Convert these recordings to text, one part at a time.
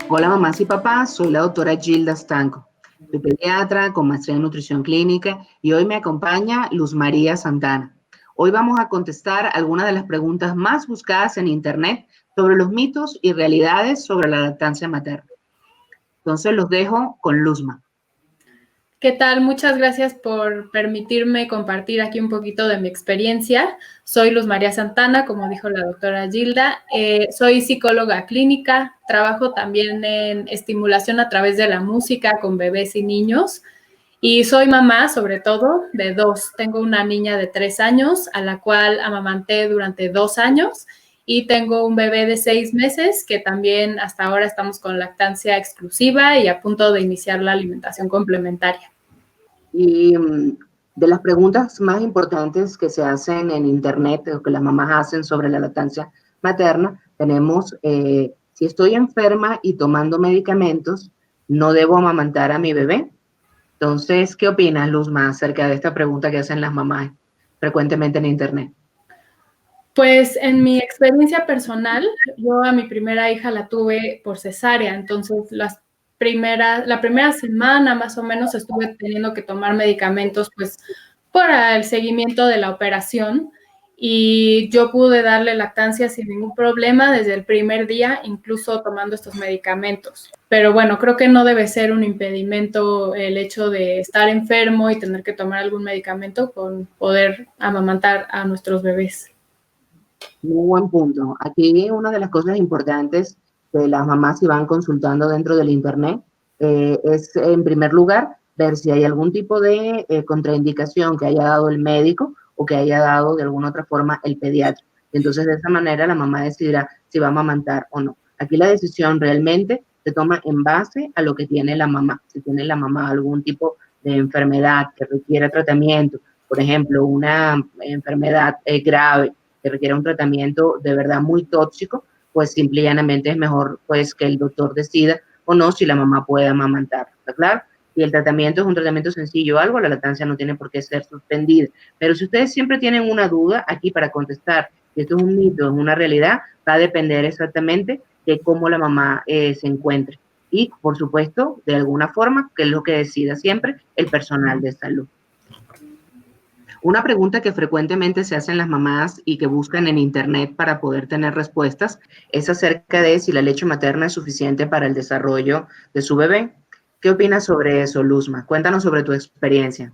Hola mamás y papás, soy la doctora Gilda Stanco. Soy pediatra con maestría en nutrición clínica y hoy me acompaña Luz María Santana. Hoy vamos a contestar algunas de las preguntas más buscadas en Internet sobre los mitos y realidades sobre la lactancia materna. Entonces los dejo con Luzma. ¿Qué tal? Muchas gracias por permitirme compartir aquí un poquito de mi experiencia. Soy Luz María Santana, como dijo la doctora Gilda. Soy psicóloga clínica, trabajo también en estimulación a través de la música con bebés y niños. Y soy mamá, sobre todo, de dos. Tengo una niña de 3 años, a la cual amamanté durante 2 años. Y tengo un bebé de 6 meses, que también hasta ahora estamos con lactancia exclusiva y a punto de iniciar la alimentación complementaria. Y de las preguntas más importantes que se hacen en Internet, o que las mamás hacen sobre la lactancia materna, tenemos, si estoy enferma y tomando medicamentos, ¿no debo amamantar a mi bebé? Entonces, ¿qué opinas, Luzma, acerca de esta pregunta que hacen las mamás frecuentemente en Internet? Pues en mi experiencia personal, yo a mi primera hija la tuve por cesárea, entonces la primera semana más o menos estuve teniendo que tomar medicamentos pues para el seguimiento de la operación y yo pude darle lactancia sin ningún problema desde el primer día, incluso tomando estos medicamentos. Pero bueno, creo que no debe ser un impedimento el hecho de estar enfermo y tener que tomar algún medicamento con poder amamantar a nuestros bebés. Muy buen punto. Aquí una de las cosas importantes que las mamás si van consultando dentro del Internet es, en primer lugar, ver si hay algún tipo de contraindicación que haya dado el médico o que haya dado de alguna otra forma el pediatra. Entonces, de esa manera, la mamá decidirá si va a amamantar o no. Aquí la decisión realmente se toma en base a lo que tiene la mamá. Si tiene la mamá algún tipo de enfermedad que requiera tratamiento, por ejemplo, una enfermedad grave, que requiere un tratamiento de verdad muy tóxico, pues simple y llanamente es mejor pues que el doctor decida o no si la mamá puede amamantar, ¿está claro? Si el tratamiento es un tratamiento sencillo o algo, la lactancia no tiene por qué ser suspendida. Pero si ustedes siempre tienen una duda aquí para contestar si esto es un mito o es una realidad, va a depender exactamente de cómo la mamá se encuentre. Y, por supuesto, de alguna forma, que es lo que decida siempre el personal de salud. Una pregunta que frecuentemente se hacen las mamás y que buscan en Internet para poder tener respuestas es acerca de si la leche materna es suficiente para el desarrollo de su bebé. ¿Qué opinas sobre eso, Luzma? Cuéntanos sobre tu experiencia.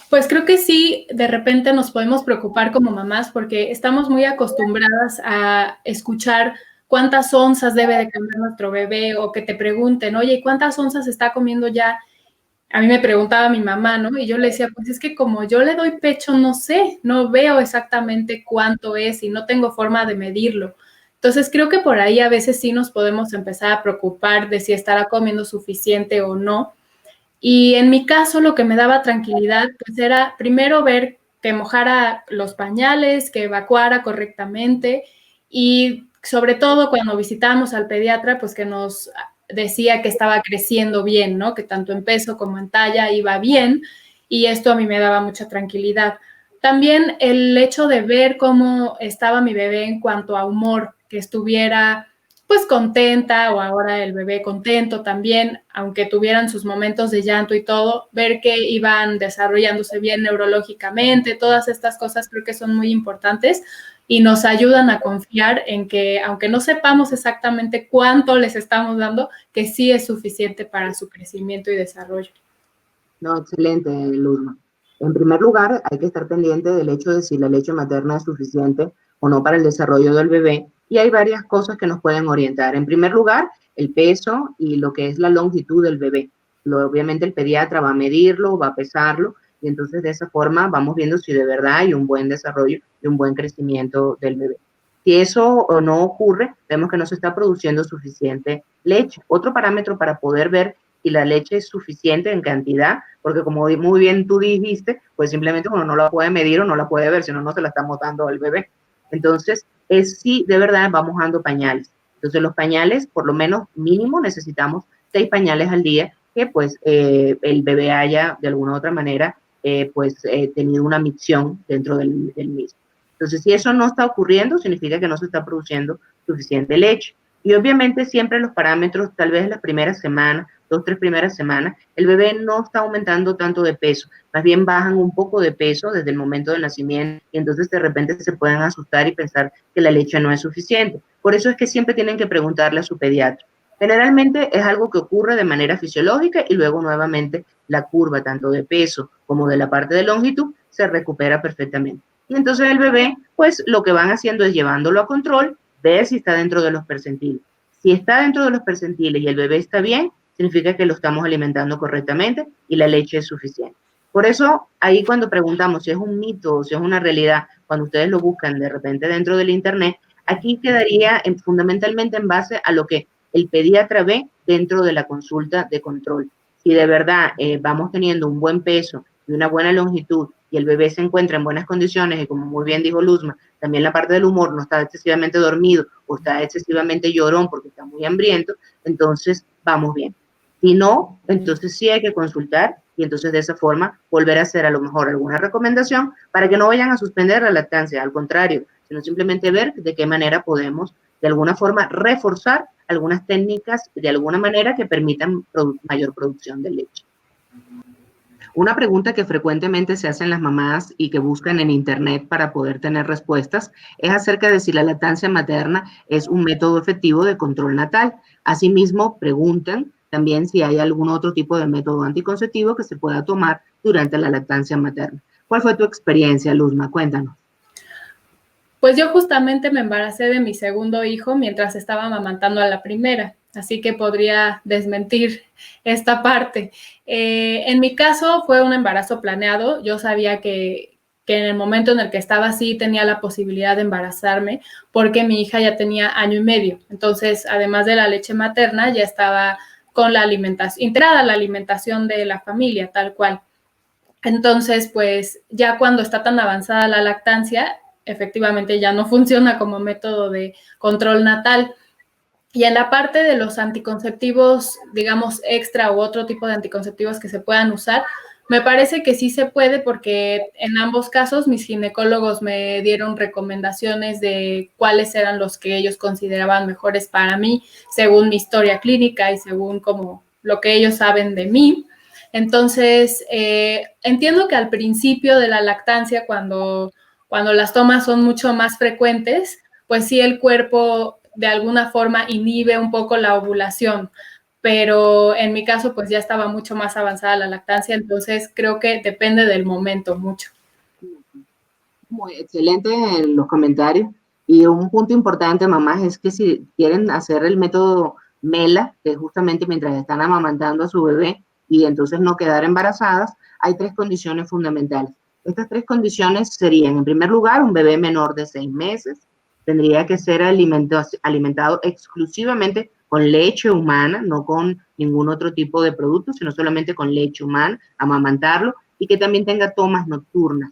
Pues creo que sí, de repente nos podemos preocupar como mamás porque estamos muy acostumbradas a escuchar cuántas onzas debe de comer nuestro bebé o que te pregunten, oye, ¿cuántas onzas está comiendo ya? A mí me preguntaba mi mamá, ¿no? Y yo le decía, pues es que como yo le doy pecho, no sé, no veo exactamente cuánto es y no tengo forma de medirlo. Entonces creo que por ahí a veces sí nos podemos empezar a preocupar de si estará comiendo suficiente o no. Y en mi caso lo que me daba tranquilidad pues era primero ver que mojara los pañales, que evacuara correctamente y sobre todo cuando visitábamos al pediatra pues que nos decía que estaba creciendo bien, ¿no? Que tanto en peso como en talla iba bien y esto a mí me daba mucha tranquilidad. También el hecho de ver cómo estaba mi bebé en cuanto a humor, que estuviera pues contenta o ahora el bebé contento también, aunque tuvieran sus momentos de llanto y todo, ver que iban desarrollándose bien neurológicamente, todas estas cosas creo que son muy importantes y nos ayudan a confiar en que, aunque no sepamos exactamente cuánto les estamos dando, que sí es suficiente para su crecimiento y desarrollo. No, excelente, Luzma. En primer lugar, hay que estar pendiente del hecho de si la leche materna es suficiente o no para el desarrollo del bebé. Y hay varias cosas que nos pueden orientar. En primer lugar, el peso y lo que es la longitud del bebé. Obviamente el pediatra va a medirlo, va a pesarlo, y entonces de esa forma vamos viendo si de verdad hay un buen desarrollo y un buen crecimiento del bebé. Si eso no ocurre, vemos que no se está produciendo suficiente leche. Otro parámetro para poder ver si la leche es suficiente en cantidad, porque como muy bien tú dijiste, pues simplemente uno no la puede medir o no la puede ver, si no, no se la estamos dando al bebé. Entonces, es si de verdad vamos dando pañales. Entonces, los pañales, por lo menos mínimo, necesitamos 6 pañales al día, que pues el bebé haya de alguna u otra manera tenido una micción dentro del mismo. Entonces, si eso no está ocurriendo, significa que no se está produciendo suficiente leche. Y obviamente siempre los parámetros, tal vez las primeras semanas, 2, 3 primeras semanas, el bebé no está aumentando tanto de peso, más bien bajan un poco de peso desde el momento del nacimiento y entonces de repente se pueden asustar y pensar que la leche no es suficiente. Por eso es que siempre tienen que preguntarle a su pediatra. Generalmente es algo que ocurre de manera fisiológica y luego nuevamente la curva tanto de peso como de la parte de longitud se recupera perfectamente. Y entonces el bebé, pues lo que van haciendo es llevándolo a control, ver si está dentro de los percentiles. Si está dentro de los percentiles y el bebé está bien, significa que lo estamos alimentando correctamente y la leche es suficiente. Por eso, ahí cuando preguntamos si es un mito o si es una realidad, cuando ustedes lo buscan de repente dentro del internet, aquí quedaría fundamentalmente en base a lo que el pediatra ve dentro de la consulta de control. Si de verdad vamos teniendo un buen peso y una buena longitud y el bebé se encuentra en buenas condiciones y como muy bien dijo Luzma, también la parte del humor no está excesivamente dormido o está excesivamente llorón porque está muy hambriento, entonces vamos bien. Si no, entonces sí hay que consultar y entonces de esa forma volver a hacer a lo mejor alguna recomendación para que no vayan a suspender la lactancia, al contrario, sino simplemente ver de qué manera podemos de alguna forma reforzar algunas técnicas de alguna manera que permitan mayor producción de leche. Una pregunta que frecuentemente se hacen las mamás y que buscan en internet para poder tener respuestas es acerca de si la lactancia materna es un método efectivo de control natal. Asimismo, preguntan también si hay algún otro tipo de método anticonceptivo que se pueda tomar durante la lactancia materna. ¿Cuál fue tu experiencia, Luzma? Cuéntanos. Pues yo justamente me embaracé de mi segundo hijo mientras estaba amamantando a la primera, así que podría desmentir esta parte. En mi caso fue un embarazo planeado, yo sabía que en el momento en el que estaba así tenía la posibilidad de embarazarme porque mi hija ya tenía 1 año y medio, entonces además de la leche materna ya estaba con la alimentación, integrada la alimentación de la familia, tal cual. Entonces, pues ya cuando está tan avanzada la lactancia, efectivamente ya no funciona como método de control natal. Y en la parte de los anticonceptivos, digamos, extra u otro tipo de anticonceptivos que se puedan usar, me parece que sí se puede porque en ambos casos mis ginecólogos me dieron recomendaciones de cuáles eran los que ellos consideraban mejores para mí, según mi historia clínica y según como lo que ellos saben de mí. Entonces, entiendo que al principio de la lactancia, cuando las tomas son mucho más frecuentes, pues sí el cuerpo de alguna forma inhibe un poco la ovulación, pero en mi caso pues ya estaba mucho más avanzada la lactancia, entonces creo que depende del momento mucho. Muy excelente en los comentarios. Y un punto importante, mamás, es que si quieren hacer el método MELA, que es justamente mientras están amamantando a su bebé y entonces no quedar embarazadas, hay 3 condiciones fundamentales. Estas 3 condiciones serían, en primer lugar, un bebé menor de 6 meses, tendría que ser alimentado exclusivamente con leche humana, no con ningún otro tipo de producto, sino solamente con leche humana, amamantarlo, y que también tenga tomas nocturnas.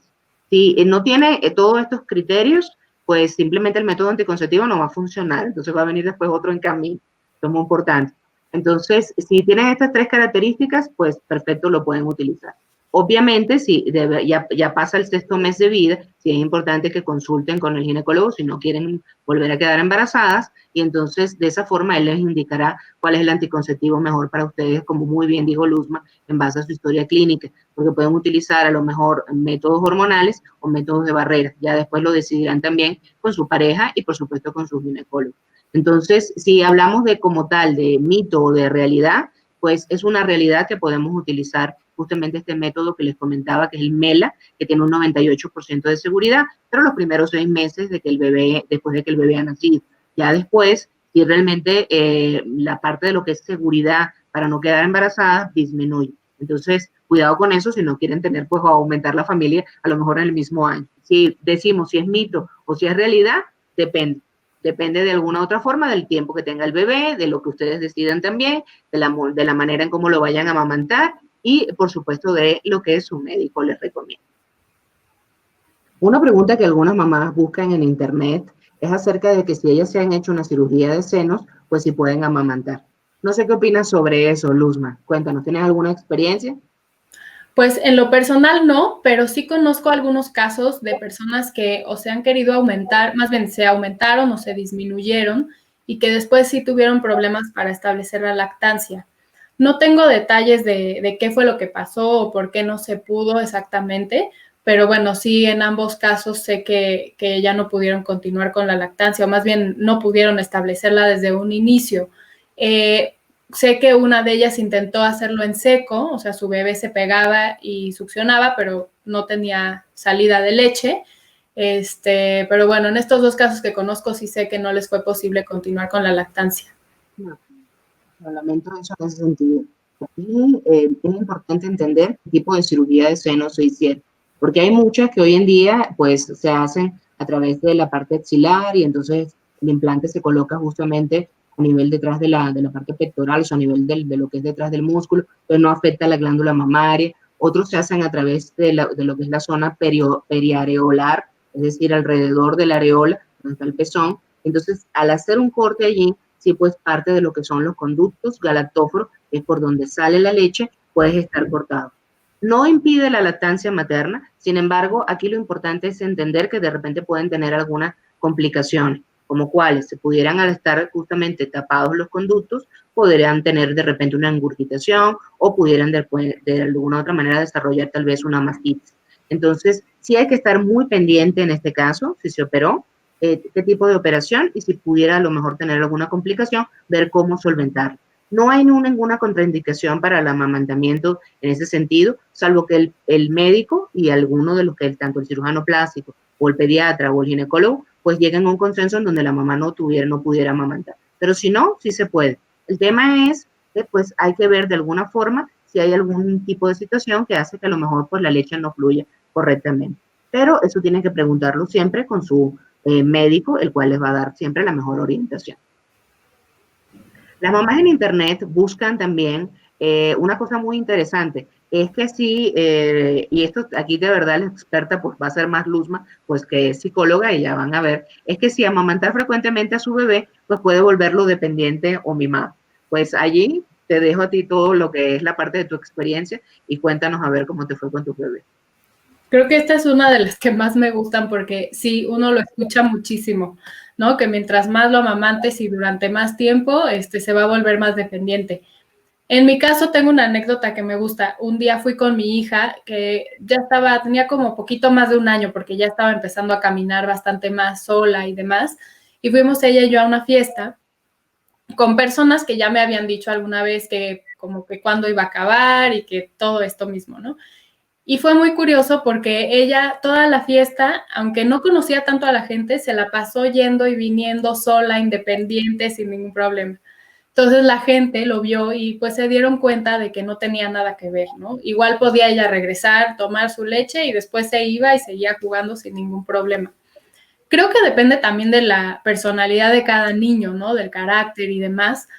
Si no tiene todos estos criterios, pues simplemente el método anticonceptivo no va a funcionar, entonces va a venir después otro en camino. Esto es muy importante. Entonces, si tienen estas 3 características, pues perfecto, lo pueden utilizar. Obviamente, si ya pasa el 6.º mes de vida, sí es importante que consulten con el ginecólogo si no quieren volver a quedar embarazadas, y entonces de esa forma él les indicará cuál es el anticonceptivo mejor para ustedes, como muy bien dijo Luzma, en base a su historia clínica, porque pueden utilizar a lo mejor métodos hormonales o métodos de barrera. Ya después lo decidirán también con su pareja y por supuesto con su ginecólogo. Entonces, si hablamos de como tal, de mito o de realidad, pues es una realidad que podemos utilizar justamente este método que les comentaba, que es el MELA, que tiene un 98% de seguridad, pero los primeros 6 meses de que el bebé, después de que el bebé ha nacido. Ya después, si realmente la parte de lo que es seguridad para no quedar embarazada disminuye. Entonces, cuidado con eso si no quieren tener, pues, o aumentar la familia a lo mejor en el mismo año. Si decimos si es mito o si es realidad, depende. Depende de alguna otra forma del tiempo que tenga el bebé, de lo que ustedes decidan también, de la manera en cómo lo vayan a amamantar y, por supuesto, de lo que su médico les recomienda. Una pregunta que algunas mamás buscan en internet es acerca de que si ellas se han hecho una cirugía de senos, pues si pueden amamantar. No sé qué opinas sobre eso, Luzma. Cuéntanos, ¿tienes alguna experiencia? Pues en lo personal no, pero sí conozco algunos casos de personas que o se han querido aumentar, más bien se aumentaron o se disminuyeron y que después sí tuvieron problemas para establecer la lactancia. No tengo detalles de qué fue lo que pasó o por qué no se pudo exactamente, pero bueno, sí, en ambos casos sé que ya no pudieron continuar con la lactancia, o más bien no pudieron establecerla desde un inicio. Sé que una de ellas intentó hacerlo en seco, o sea, su bebé se pegaba y succionaba, pero no tenía salida de leche. Pero bueno, en estos dos casos que conozco sí sé que no les fue posible continuar con la lactancia. No, lo lamento eso en ese sentido. Aquí es importante entender qué tipo de cirugía de seno se hicieron, porque hay muchas que hoy en día pues se hacen a través de la parte axilar y entonces el implante se coloca justamente a nivel detrás de la parte pectoral, o sea, a nivel de lo que es detrás del músculo, entonces no afecta a la glándula mamaria. Otros se hacen a través de lo que es la zona periareolar, es decir, alrededor de la areola, donde está el pezón. Entonces, al hacer un corte allí, sí, pues parte de lo que son los conductos galactóforos, que es por donde sale la leche, puedes estar cortado. No impide la lactancia materna, sin embargo, aquí lo importante es entender que de repente pueden tener algunas complicaciones, como cuáles, se pudieran al estar justamente tapados los conductos, podrían tener de repente una engurgitación o pudieran de alguna otra manera desarrollar tal vez una mastitis. Entonces, sí hay que estar muy pendiente en este caso, si se operó, qué tipo de operación y si pudiera a lo mejor tener alguna complicación, ver cómo solventarlo. No hay ninguna contraindicación para el amamantamiento en ese sentido, salvo que el médico y alguno de los que, tanto el cirujano plástico o el pediatra o el ginecólogo, pues lleguen a un consenso en donde la mamá no pudiera amamantar. Pero si no, sí se puede. El tema es que pues hay que ver de alguna forma si hay algún tipo de situación que hace que a lo mejor pues la leche no fluya correctamente. Pero eso tienen que preguntarlo siempre con su médico, el cual les va a dar siempre la mejor orientación. Las mamás en internet buscan también una cosa muy interesante, es que sí, y esto aquí de verdad la experta pues va a ser más Luzma, pues que es psicóloga y ya van a ver, es que si amamantar frecuentemente a su bebé, pues puede volverlo dependiente o mimado. Pues allí te dejo a ti todo lo que es la parte de tu experiencia y cuéntanos a ver cómo te fue con tu bebé. Creo que esta es una de las que más me gustan porque sí, uno lo escucha muchísimo, ¿no? Que mientras más lo amamantes y durante más tiempo, se va a volver más dependiente. En mi caso tengo una anécdota que me gusta. Un día fui con mi hija que ya tenía como poquito más de un año porque ya estaba empezando a caminar bastante más sola y demás. Y fuimos ella y yo a una fiesta con personas que ya me habían dicho alguna vez que como que cuándo iba a acabar y que todo esto mismo, ¿no? Y fue muy curioso porque ella, toda la fiesta, aunque no conocía tanto a la gente, se la pasó yendo y viniendo sola, independiente, sin ningún problema. Entonces la gente lo vio y pues se dieron cuenta de que no tenía nada que ver, ¿no? Igual podía ella regresar, tomar su leche y después se iba y seguía jugando sin ningún problema. Creo que depende también de la personalidad de cada niño, ¿no? Del carácter y demás.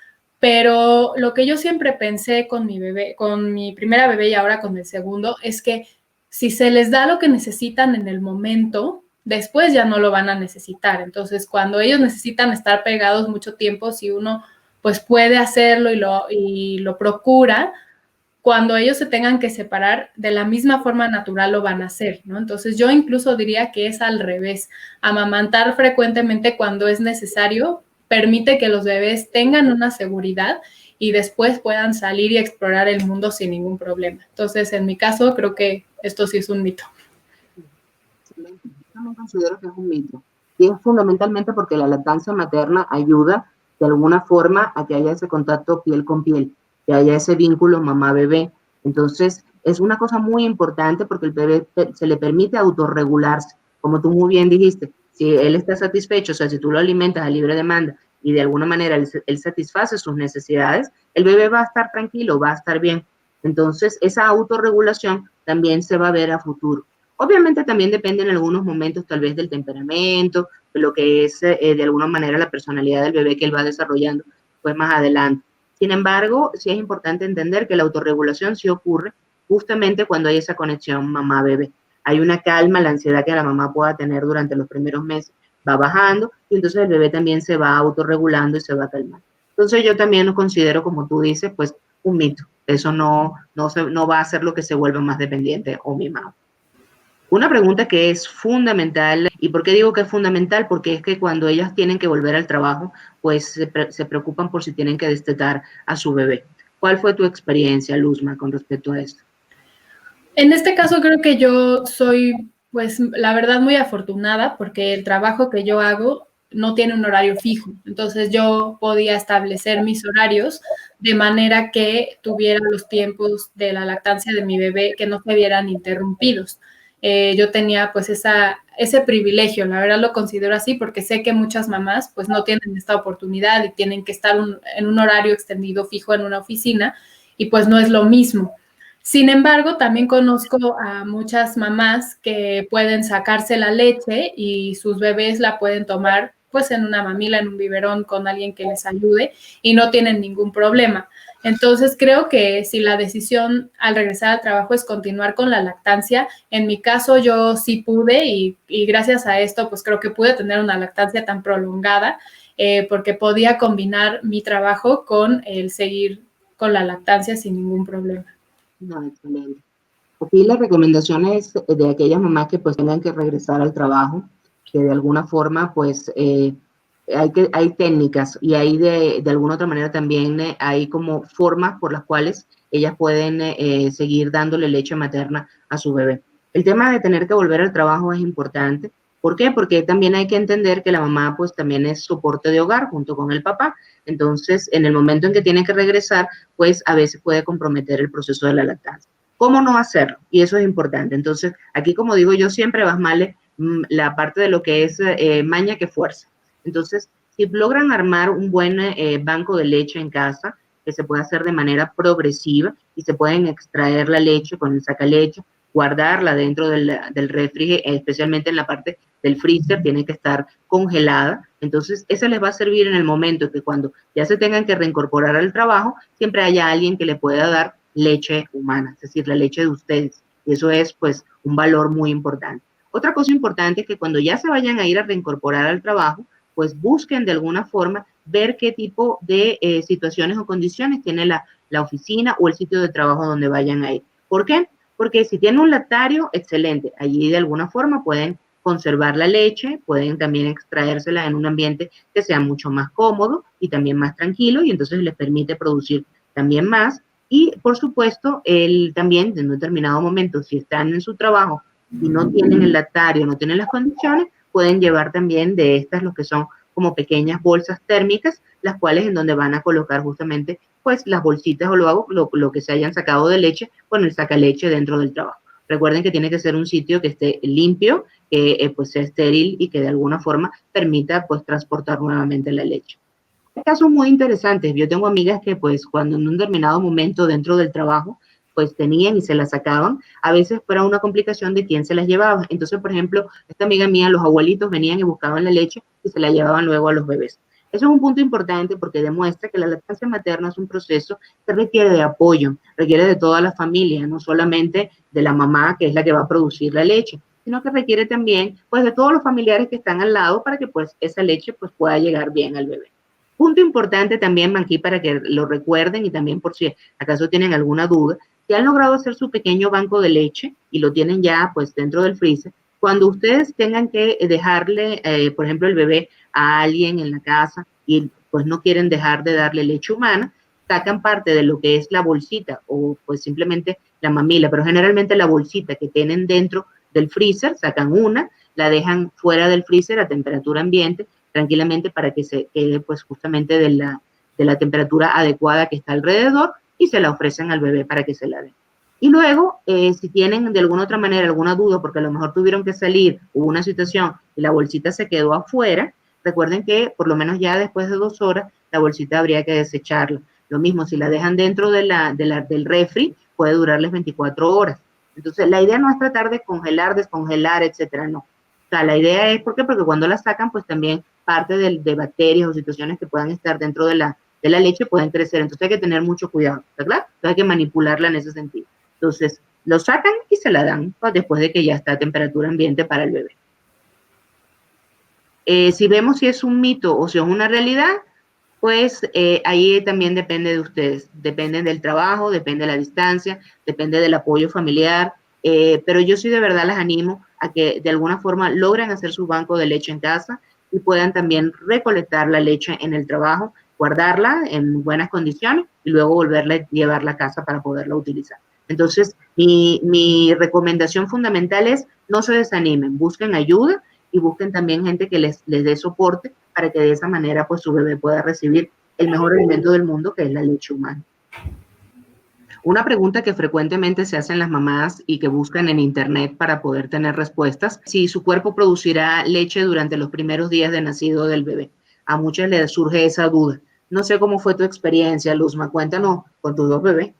Pero lo que yo siempre pensé con mi bebé, con mi primera bebé y ahora con el segundo, es que si se les da lo que necesitan en el momento, después ya no lo van a necesitar. Entonces, cuando ellos necesitan estar pegados mucho tiempo, si uno pues puede hacerlo y lo procura, cuando ellos se tengan que separar, de la misma forma natural lo van a hacer, ¿no? Entonces yo incluso diría que es al revés. Amamantar frecuentemente cuando es necesario permite que los bebés tengan una seguridad y después puedan salir y explorar el mundo sin ningún problema. Entonces, en mi caso, creo que esto sí es un mito. Excelente. Yo también considero que es un mito. Y es fundamentalmente porque la lactancia materna ayuda de alguna forma a que haya ese contacto piel con piel, que haya ese vínculo mamá-bebé. Entonces, es una cosa muy importante porque el bebé se le permite autorregularse, como tú muy bien dijiste. Si él está satisfecho, o sea, si tú lo alimentas a libre demanda y de alguna manera él satisface sus necesidades, el bebé va a estar tranquilo, va a estar bien. Entonces, esa autorregulación también se va a ver a futuro. Obviamente también depende en algunos momentos tal vez del temperamento, de lo que es de alguna manera la personalidad del bebé que él va desarrollando pues más adelante. Sin embargo, sí es importante entender que la autorregulación sí ocurre justamente cuando hay esa conexión mamá-bebé. Hay una calma, la ansiedad que la mamá pueda tener durante los primeros meses va bajando y entonces el bebé también se va autorregulando y se va calmando. Entonces yo también lo considero, como tú dices, pues un mito. Eso no va a hacer lo que se vuelva más dependiente o mimado. Una pregunta que es fundamental, ¿y por qué digo que es fundamental? Porque es que cuando ellas tienen que volver al trabajo, pues se preocupan por si tienen que destetar a su bebé. ¿Cuál fue tu experiencia, Luzma, con respecto a esto? En este caso creo que yo soy, pues la verdad, muy afortunada porque el trabajo que yo hago no tiene un horario fijo. Entonces yo podía establecer mis horarios de manera que tuviera los tiempos de la lactancia de mi bebé que no se vieran interrumpidos. Yo tenía pues ese privilegio, la verdad lo considero así porque sé que muchas mamás pues no tienen esta oportunidad y tienen que estar en un horario extendido fijo en una oficina y pues no es lo mismo. Sin embargo, también conozco a muchas mamás que pueden sacarse la leche y sus bebés la pueden tomar pues en una mamila, en un biberón con alguien que les ayude y no tienen ningún problema. Entonces creo que si la decisión al regresar al trabajo es continuar con la lactancia, en mi caso yo sí pude y gracias a esto pues creo que pude tener una lactancia tan prolongada porque podía combinar mi trabajo con el seguir con la lactancia sin ningún problema. No, excelente. Aquí las recomendaciones de aquellas mamás que pues tengan que regresar al trabajo, que de alguna forma pues hay técnicas y hay de alguna otra manera también hay como formas por las cuales ellas pueden seguir dándole leche materna a su bebé. El tema de tener que volver al trabajo es importante. ¿Por qué? Porque también hay que entender que la mamá pues también es soporte de hogar junto con el papá. Entonces, en el momento en que tiene que regresar, pues a veces puede comprometer el proceso de la lactancia. ¿Cómo no hacerlo? Y eso es importante. Entonces, aquí, como digo yo, siempre vas mal la parte de lo que es maña que fuerza. Entonces, si logran armar un buen banco de leche en casa, que se puede hacer de manera progresiva y se pueden extraer la leche con el sacaleche, guardarla dentro del refri, especialmente en la parte del freezer, tiene que estar congelada. Entonces, esa les va a servir en el momento que cuando ya se tengan que reincorporar al trabajo, siempre haya alguien que le pueda dar leche humana, es decir, la leche de ustedes. Y eso es, pues, un valor muy importante. Otra cosa importante es que cuando ya se vayan a ir a reincorporar al trabajo, pues busquen de alguna forma ver qué tipo de situaciones o condiciones tiene la oficina o el sitio de trabajo donde vayan a ir. ¿Por qué? Porque si tienen un lactario, excelente. Allí de alguna forma pueden conservar la leche, pueden también extraérsela en un ambiente que sea mucho más cómodo y también más tranquilo y entonces les permite producir también más. Y por supuesto, también en un determinado momento, si están en su trabajo y no tienen el lactario, no tienen las condiciones, pueden llevar también de estas lo que son como pequeñas bolsas térmicas, las cuales en donde van a colocar justamente pues las bolsitas o lo que se hayan sacado de leche con el sacaleche dentro del trabajo. Recuerden que tiene que ser un sitio que esté limpio, que pues sea estéril y que de alguna forma permita pues transportar nuevamente la leche. Hay casos muy interesantes. Yo tengo amigas que pues cuando en un determinado momento dentro del trabajo pues tenían y se las sacaban, a veces fuera una complicación de quién se las llevaba. Entonces, por ejemplo, esta amiga mía, los abuelitos venían y buscaban la leche y se la llevaban luego a los bebés. Eso es un punto importante porque demuestra que la lactancia materna es un proceso que requiere de apoyo, requiere de toda la familia, no solamente de la mamá, que es la que va a producir la leche, sino que requiere también pues de todos los familiares que están al lado para que pues esa leche pues pueda llegar bien al bebé. Punto importante también aquí para que lo recuerden y también por si acaso tienen alguna duda, si han logrado hacer su pequeño banco de leche y lo tienen ya pues dentro del freezer, cuando ustedes tengan que dejarle, por ejemplo, el bebé a alguien en la casa y pues no quieren dejar de darle leche humana, sacan parte de lo que es la bolsita o pues simplemente la mamila, pero generalmente la bolsita que tienen dentro del freezer, sacan una, la dejan fuera del freezer a temperatura ambiente tranquilamente para que se quede pues justamente de la temperatura adecuada que está alrededor y se la ofrecen al bebé para que se la den. Y luego, si tienen de alguna otra manera alguna duda, porque a lo mejor tuvieron que salir, hubo una situación y la bolsita se quedó afuera, recuerden que por lo menos ya después de 2 horas, la bolsita habría que desecharla. Lo mismo, si la dejan dentro del refri, puede durarles 24 horas. Entonces, la idea no es tratar de congelar, descongelar, etcétera, no. O sea, la idea es, ¿por qué? Porque cuando la sacan, pues también parte de bacterias o situaciones que puedan estar dentro de la leche pueden crecer. Entonces hay que tener mucho cuidado, ¿verdad? Entonces hay que manipularla en ese sentido. Entonces, lo sacan y se la dan pues, después de que ya está a temperatura ambiente para el bebé. Si vemos si es un mito o si es una realidad, pues ahí también depende de ustedes. Depende del trabajo, depende de la distancia, depende del apoyo familiar. pero yo sí de verdad las animo a que de alguna forma logren hacer su banco de leche en casa y puedan también recolectar la leche en el trabajo, guardarla en buenas condiciones y luego volverla a llevarla a casa para poderla utilizar. Entonces, mi recomendación fundamental es no se desanimen, busquen ayuda y busquen también gente que les dé soporte para que de esa manera pues su bebé pueda recibir el mejor alimento del mundo, que es la leche humana. Una pregunta que frecuentemente se hacen las mamás y que buscan en internet para poder tener respuestas, si su cuerpo producirá leche durante los primeros días de nacido del bebé. A muchas les surge esa duda. No sé cómo fue tu experiencia, Luzma, cuéntanos con tus dos bebés.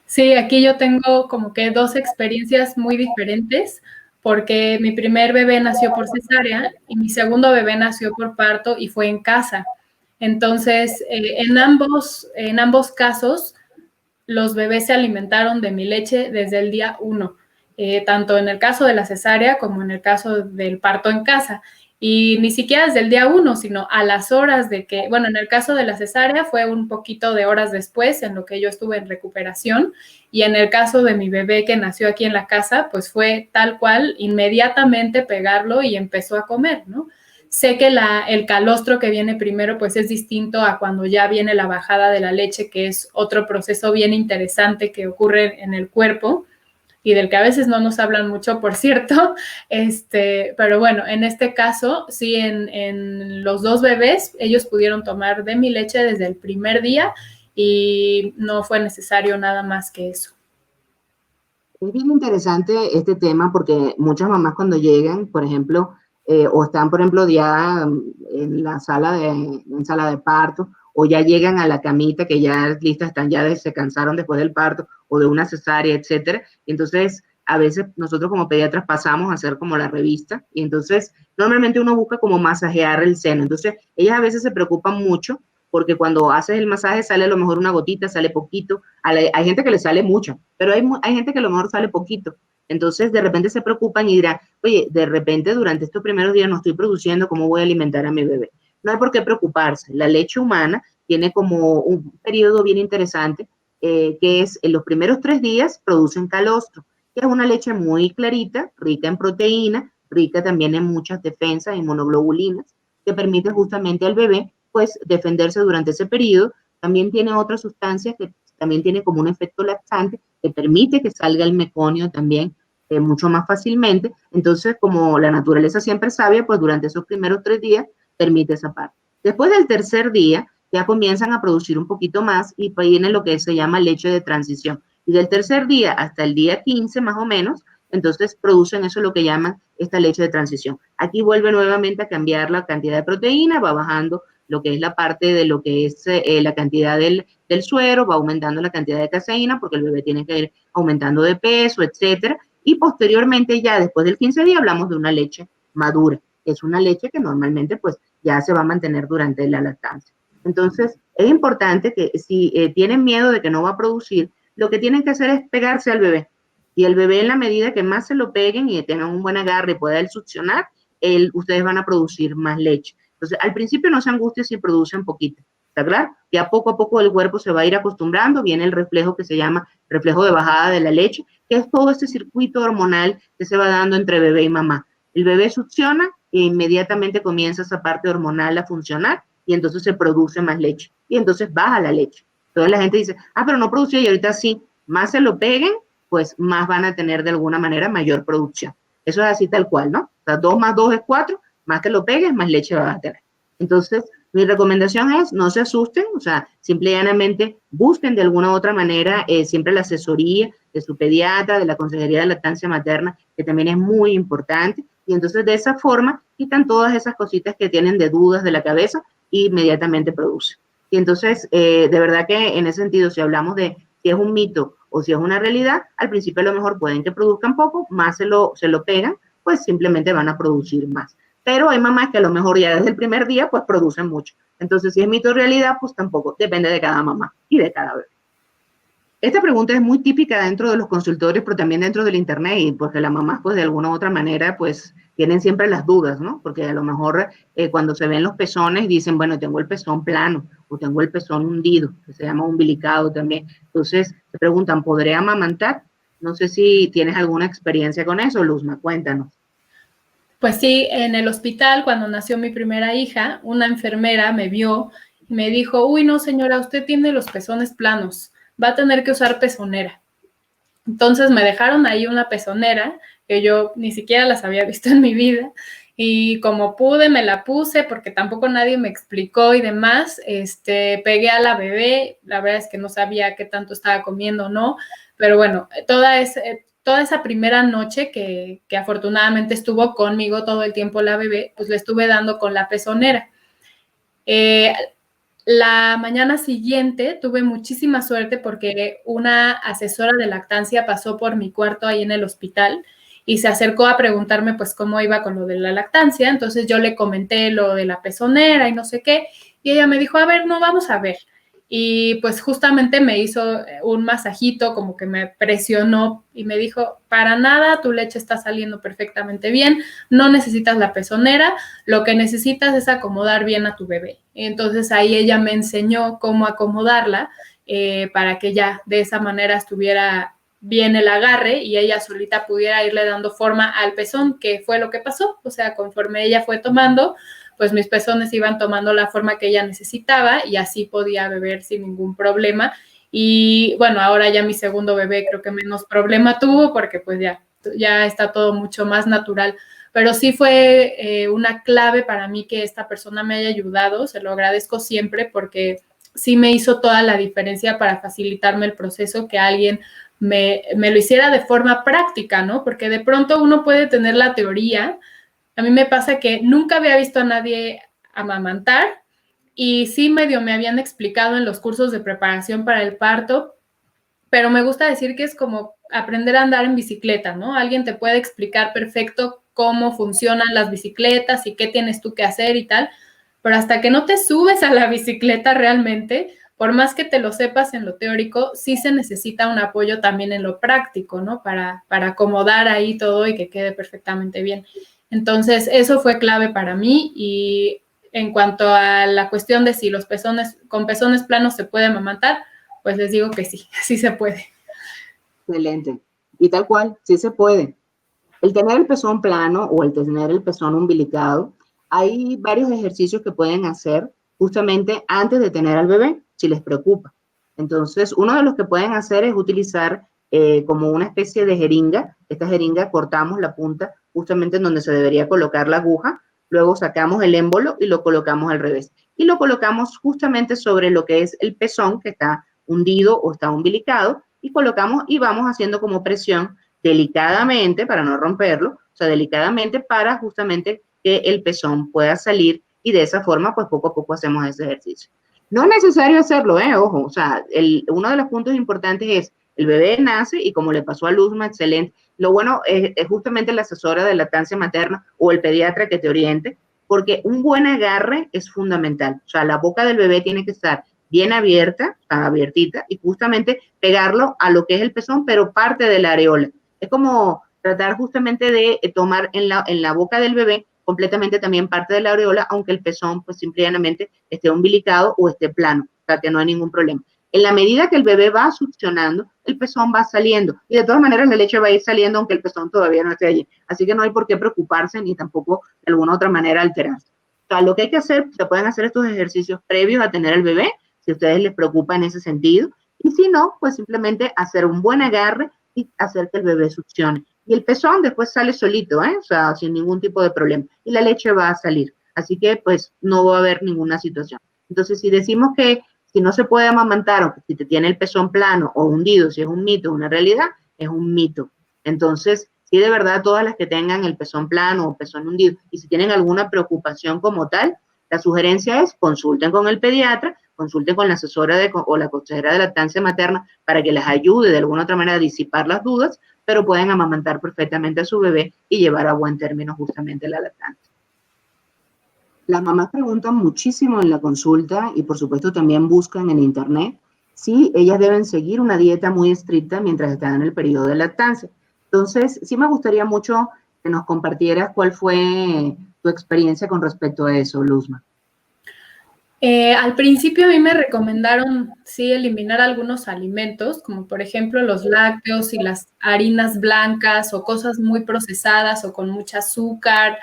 Sí, aquí yo tengo como que dos experiencias muy diferentes, porque mi primer bebé nació por cesárea y mi segundo bebé nació por parto y fue en casa. Entonces, en ambos casos, los bebés se alimentaron de mi leche desde el día 1, tanto en el caso de la cesárea como en el caso del parto en casa. Y ni siquiera desde el día 1, sino a las horas de que, bueno, en el caso de la cesárea fue un poquito de horas después, en lo que yo estuve en recuperación, y en el caso de mi bebé que nació aquí en la casa, pues fue tal cual, inmediatamente pegarlo y empezó a comer, ¿no? Sé que el calostro que viene primero, pues es distinto a cuando ya viene la bajada de la leche, que es otro proceso bien interesante que ocurre en el cuerpo y del que a veces no nos hablan mucho, por cierto. Pero bueno, en este caso, sí, en los dos bebés, ellos pudieron tomar de mi leche desde el primer día y no fue necesario nada más que eso. Es bien interesante este tema porque muchas mamás cuando llegan, por ejemplo, o están, por ejemplo, ya en la sala de parto, o ya llegan a la camita que ya listas están, ya se cansaron después del parto, o de una cesárea, etcétera. Y entonces, a veces nosotros como pediatras pasamos a hacer como la revista, y entonces normalmente uno busca como masajear el seno. Entonces, ellas a veces se preocupan mucho porque cuando haces el masaje sale a lo mejor una gotita, sale poquito, hay gente que le sale mucho, pero hay gente que a lo mejor sale poquito. Entonces, de repente se preocupan y dirán, oye, de repente durante estos primeros días no estoy produciendo, ¿cómo voy a alimentar a mi bebé? No hay por qué preocuparse. La leche humana tiene como un periodo bien interesante, que es en los primeros 3 días producen calostro, que es una leche muy clarita, rica en proteína, rica también en muchas defensas, inmunoglobulinas, que permite justamente al bebé pues defenderse durante ese periodo. También tiene otras sustancias que también tiene como un efecto laxante que permite que salga el meconio también mucho más fácilmente. Entonces, como la naturaleza siempre es sabia, pues durante esos primeros 3 días permite esa parte. Después del tercer día, ya comienzan a producir un poquito más y viene lo que se llama leche de transición. Y del tercer día hasta el día 15 más o menos, entonces producen eso lo que llaman esta leche de transición. Aquí vuelve nuevamente a cambiar la cantidad de proteína, va bajando lo que es la parte de lo que es la cantidad del suero, va aumentando la cantidad de caseína porque el bebé tiene que ir aumentando de peso, etcétera. Y posteriormente ya después del 15 día hablamos de una leche madura, que es una leche que normalmente pues ya se va a mantener durante la lactancia. Entonces es importante que si tienen miedo de que no va a producir, lo que tienen que hacer es pegarse al bebé. Y el bebé en la medida que más se lo peguen y tengan un buen agarre y pueda él succionar, ustedes van a producir más leche. Entonces, al principio no se angustien si producen poquito, ¿está claro? Que a poco el cuerpo se va a ir acostumbrando, viene el reflejo que se llama reflejo de bajada de la leche, que es todo este circuito hormonal que se va dando entre bebé y mamá. El bebé succiona e inmediatamente comienza esa parte hormonal a funcionar y entonces se produce más leche y entonces baja la leche. Entonces la gente dice, pero no produció y ahorita sí, más se lo peguen, pues más van a tener de alguna manera mayor producción. Eso es así tal cual, ¿no? O sea, 2 más 2 es 4, más que lo pegues, más leche vas a tener. Entonces, mi recomendación es no se asusten, o sea, simple y llanamente busquen de alguna u otra manera siempre la asesoría de su pediatra, de la Consejería de Lactancia Materna, que también es muy importante, y entonces de esa forma quitan todas esas cositas que tienen de dudas de la cabeza e inmediatamente producen. Y entonces, de verdad que en ese sentido, si hablamos de si es un mito o si es una realidad, al principio a lo mejor pueden que produzcan poco, más se lo pegan, pues simplemente van a producir más. Pero hay mamás que a lo mejor ya desde el primer día pues producen mucho. Entonces, si es mito o realidad, pues tampoco, depende de cada mamá y de cada bebé. Esta pregunta es muy típica dentro de los consultorios, pero también dentro del internet, y porque las mamás, pues de alguna u otra manera, pues tienen siempre las dudas, ¿no? Porque a lo mejor cuando se ven los pezones dicen, bueno, tengo el pezón plano o tengo el pezón hundido, que se llama umbilicado también. Entonces se preguntan, ¿podré amamantar? No sé si tienes alguna experiencia con eso, Luzma, cuéntanos. Pues sí, en el hospital, cuando nació mi primera hija, una enfermera me vio y me dijo, uy, no, señora, usted tiene los pezones planos, va a tener que usar pezonera. Entonces me dejaron ahí una pezonera que yo ni siquiera las había visto en mi vida y como pude me la puse porque tampoco nadie me explicó y demás, pegué a la bebé, la verdad es que no sabía qué tanto estaba comiendo o no, pero bueno, toda esa primera noche que afortunadamente estuvo conmigo todo el tiempo la bebé, pues le estuve dando con la pezonera. Eh, la mañana siguiente tuve muchísima suerte porque una asesora de lactancia pasó por mi cuarto ahí en el hospital y se acercó a preguntarme pues cómo iba con lo de la lactancia. Entonces yo le comenté lo de la pezonera y no sé qué, y ella me dijo, a ver, no, vamos a ver. Y pues justamente me hizo un masajito, como que me presionó y me dijo, para nada, tu leche está saliendo perfectamente bien, no necesitas la pezonera, lo que necesitas es acomodar bien a tu bebé. Entonces ahí ella me enseñó cómo acomodarla para que ya de esa manera estuviera bien el agarre y ella solita pudiera irle dando forma al pezón, que fue lo que pasó. O sea, conforme ella fue tomando, pues mis pezones iban tomando la forma que ella necesitaba y así podía beber sin ningún problema. Y bueno, ahora ya mi segundo bebé creo que menos problema tuvo porque pues ya está todo mucho más natural. Pero sí fue una clave para mí que esta persona me haya ayudado, se lo agradezco siempre porque sí me hizo toda la diferencia para facilitarme el proceso, que alguien me lo hiciera de forma práctica, ¿no? Porque de pronto uno puede tener la teoría. A mí me pasa que nunca había visto a nadie amamantar y sí medio me habían explicado en los cursos de preparación para el parto, pero me gusta decir que es como aprender a andar en bicicleta, ¿no? Alguien te puede explicar perfecto cómo funcionan las bicicletas y qué tienes tú que hacer y tal, pero hasta que no te subes a la bicicleta realmente, por más que te lo sepas en lo teórico, sí se necesita un apoyo también en lo práctico, ¿no? Para acomodar ahí todo y que quede perfectamente bien. Entonces, eso fue clave para mí y en cuanto a la cuestión de si los pezones, con pezones planos se puede amamantar, pues les digo que sí, sí se puede. Excelente. Y tal cual, sí se puede. El tener el pezón plano o el tener el pezón umbilicado, hay varios ejercicios que pueden hacer justamente antes de tener al bebé, si les preocupa. Entonces, uno de los que pueden hacer es utilizar como una especie de jeringa. Esta jeringa cortamos la punta justamente en donde se debería colocar la aguja, luego sacamos el émbolo y lo colocamos al revés. Y lo colocamos justamente sobre lo que es el pezón que está hundido o está umbilicado y colocamos y vamos haciendo como presión delicadamente para no romperlo, o sea, delicadamente para justamente que el pezón pueda salir y de esa forma, pues poco a poco hacemos ese ejercicio. No es necesario hacerlo, ojo, o sea, uno de los puntos importantes es, el bebé nace y como le pasó a Luzma, excelente. Lo bueno es justamente la asesora de lactancia materna o el pediatra que te oriente, porque un buen agarre es fundamental. O sea, la boca del bebé tiene que estar bien abierta, abiertita, y justamente pegarlo a lo que es el pezón, pero parte de la areola. Es como tratar justamente de tomar en la boca del bebé completamente también parte de la areola, aunque el pezón pues simplemente esté umbilicado o esté plano, o sea que no hay ningún problema. En la medida que el bebé va succionando, el pezón va saliendo y de todas maneras la leche va a ir saliendo aunque el pezón todavía no esté allí. Así que no hay por qué preocuparse ni tampoco de alguna otra manera alterarse. O sea, lo que hay que hacer, se pueden hacer estos ejercicios previos a tener el bebé, si a ustedes les preocupa en ese sentido, y si no, pues simplemente hacer un buen agarre y hacer que el bebé succione. Y el pezón después sale solito, o sea, sin ningún tipo de problema. Y la leche va a salir. Así que, pues, no va a haber ninguna situación. Entonces, si decimos que si no se puede amamantar o si te tiene el pezón plano o hundido, si es un mito o una realidad, es un mito. Entonces, sí, de verdad, todas las que tengan el pezón plano o pezón hundido y si tienen alguna preocupación como tal, la sugerencia es consulten con el pediatra, consulten con la asesora o la consejera de lactancia materna para que les ayude de alguna otra manera a disipar las dudas, pero pueden amamantar perfectamente a su bebé y llevar a buen término justamente la lactancia. Las mamás preguntan muchísimo en la consulta y por supuesto también buscan en internet si ellas deben seguir una dieta muy estricta mientras están en el periodo de lactancia. Entonces, sí me gustaría mucho que nos compartieras cuál fue tu experiencia con respecto a eso, Luzma. Al principio a mí me recomendaron, sí, eliminar algunos alimentos, como por ejemplo los lácteos y las harinas blancas o cosas muy procesadas o con mucho azúcar,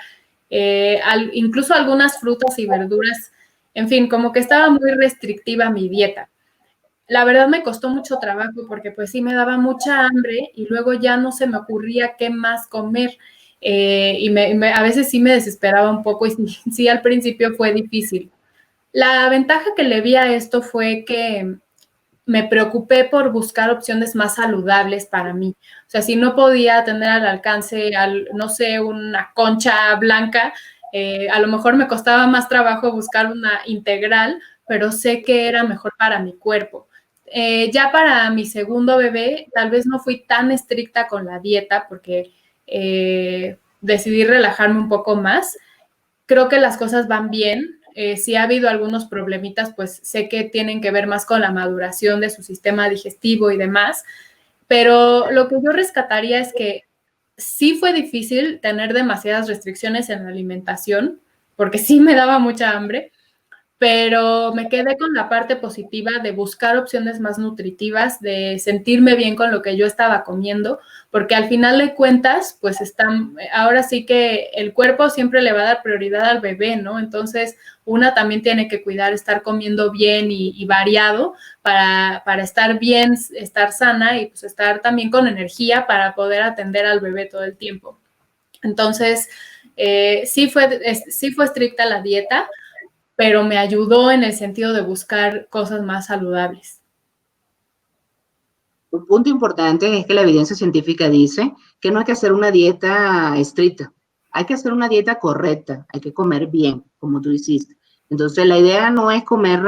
incluso algunas frutas y verduras. En fin, como que estaba muy restrictiva mi dieta. La verdad me costó mucho trabajo porque pues sí me daba mucha hambre y luego ya no se me ocurría qué más comer. A veces sí me desesperaba un poco y sí, al principio fue difícil. La ventaja que le vi a esto fue que me preocupé por buscar opciones más saludables para mí. O sea, si no podía tener al alcance, no sé, una concha blanca, a lo mejor me costaba más trabajo buscar una integral, pero sé que era mejor para mi cuerpo. Ya para mi segundo bebé, tal vez no fui tan estricta con la dieta porque decidí relajarme un poco más. Creo que las cosas van bien. Si ha habido algunos problemitas, pues sé que tienen que ver más con la maduración de su sistema digestivo y demás. Pero lo que yo rescataría es que sí fue difícil tener demasiadas restricciones en la alimentación, porque sí me daba mucha hambre, pero me quedé con la parte positiva de buscar opciones más nutritivas, de sentirme bien con lo que yo estaba comiendo, porque al final de cuentas, pues ahora sí que el cuerpo siempre le va a dar prioridad al bebé, ¿no? Entonces, una también tiene que cuidar estar comiendo bien y variado para estar bien, estar sana y pues estar también con energía para poder atender al bebé todo el tiempo. Entonces, sí fue estricta la dieta, pero me ayudó en el sentido de buscar cosas más saludables. Un punto importante es que la evidencia científica dice que no hay que hacer una dieta estricta, hay que hacer una dieta correcta, hay que comer bien, como tú hiciste. Entonces la idea no es comer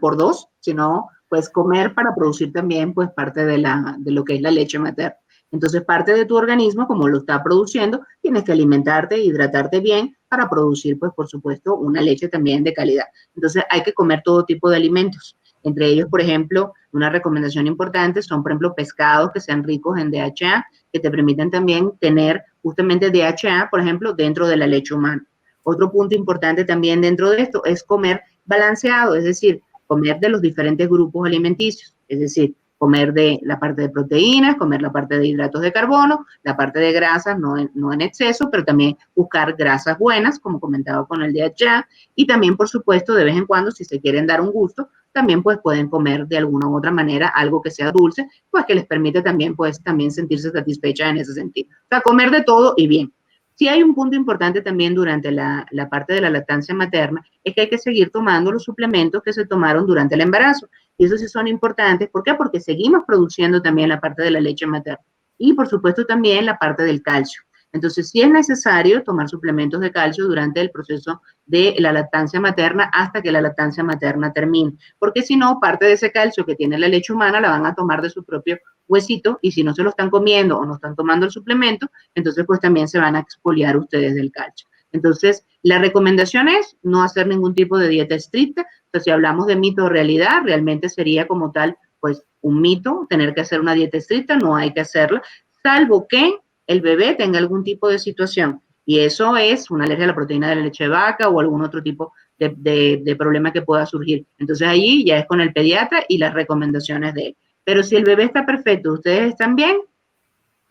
por dos, sino pues comer para producir también pues parte de lo que es la leche materna. Entonces parte de tu organismo, como lo está produciendo, tienes que alimentarte e hidratarte bien para producir pues por supuesto una leche también de calidad. Entonces hay que comer todo tipo de alimentos. Entre ellos, por ejemplo, una recomendación importante son, por ejemplo, pescados que sean ricos en DHA, que te permitan también tener justamente DHA, por ejemplo, dentro de la leche humana. Otro punto importante también dentro de esto es comer balanceado, es decir, comer de los diferentes grupos alimenticios, es decir, comer de la parte de proteínas, comer la parte de hidratos de carbono, la parte de grasas, no en exceso, pero también buscar grasas buenas, como comentaba con el DHA, y también, por supuesto, de vez en cuando, si se quieren dar un gusto, también pues pueden comer de alguna u otra manera algo que sea dulce, pues que les permite también pues también sentirse satisfecha en ese sentido. O sea, comer de todo y bien. Sí hay un punto importante también durante la parte de la lactancia materna, es que hay que seguir tomando los suplementos que se tomaron durante el embarazo. Y esos sí son importantes. ¿Por qué? Porque seguimos produciendo también la parte de la leche materna. Y por supuesto también la parte del calcio. Entonces, sí es necesario tomar suplementos de calcio durante el proceso de la lactancia materna hasta que la lactancia materna termine, porque si no, parte de ese calcio que tiene la leche humana la van a tomar de su propio huesito y si no se lo están comiendo o no están tomando el suplemento, entonces pues también se van a expoliar ustedes del calcio. Entonces, la recomendación es no hacer ningún tipo de dieta estricta. Entonces, si hablamos de mito o realidad, realmente sería como tal, pues un mito tener que hacer una dieta estricta, no hay que hacerla, salvo que el bebé tenga algún tipo de situación. Y eso es una alergia a la proteína de la leche de vaca o algún otro tipo de problema que pueda surgir. Entonces ahí ya es con el pediatra y las recomendaciones de él. Pero si el bebé está perfecto, ustedes están bien,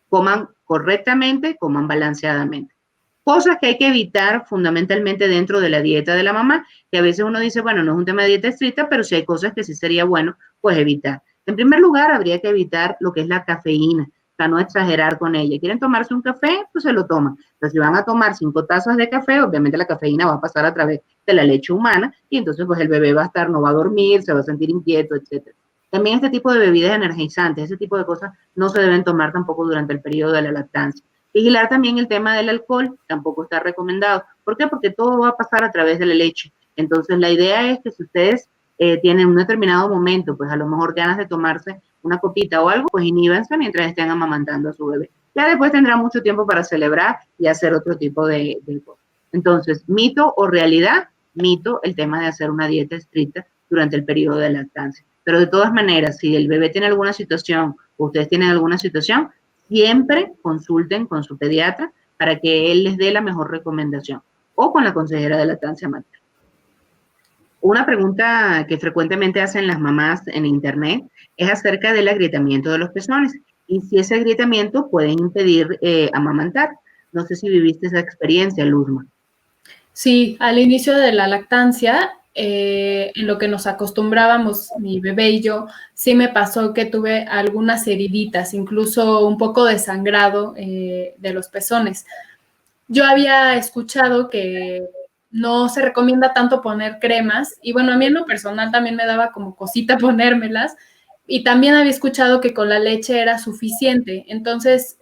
coman correctamente, coman balanceadamente. Cosas que hay que evitar fundamentalmente dentro de la dieta de la mamá, que a veces uno dice, bueno, no es un tema de dieta estricta, pero sí hay cosas que sí sería bueno, pues evitar. En primer lugar, habría que evitar lo que es la cafeína, o sea, no exagerar con ella. ¿Quieren tomarse un café? Pues se lo toman. Pero si van a tomar 5 tazas de café, obviamente la cafeína va a pasar a través de la leche humana y entonces pues el bebé va a estar, no va a dormir, se va a sentir inquieto, etcétera. También este tipo de bebidas energizantes, ese tipo de cosas no se deben tomar tampoco durante el periodo de la lactancia. Vigilar también el tema del alcohol, tampoco está recomendado. ¿Por qué? Porque todo va a pasar a través de la leche. Entonces, la idea es que si ustedes tienen un determinado momento, pues a lo mejor ganas de tomarse una copita o algo, pues inhíbanse mientras estén amamantando a su bebé. Ya después tendrá mucho tiempo para celebrar y hacer otro tipo de cosas. Entonces, mito o realidad, mito el tema de hacer una dieta estricta durante el periodo de lactancia. Pero de todas maneras, si el bebé tiene alguna situación o ustedes tienen alguna situación, siempre consulten con su pediatra para que él les dé la mejor recomendación o con la consejera de lactancia materna. Una pregunta que frecuentemente hacen las mamás en internet es acerca del agrietamiento de los pezones y si ese agrietamiento puede impedir amamantar. No sé si viviste esa experiencia, Luzma. Sí, al inicio de la lactancia, en lo que nos acostumbrábamos mi bebé y yo, sí me pasó que tuve algunas heriditas, incluso un poco de sangrado de los pezones. Yo había escuchado que no se recomienda tanto poner cremas y bueno, a mí en lo personal también me daba como cosita ponérmelas y también había escuchado que con la leche era suficiente. Entonces,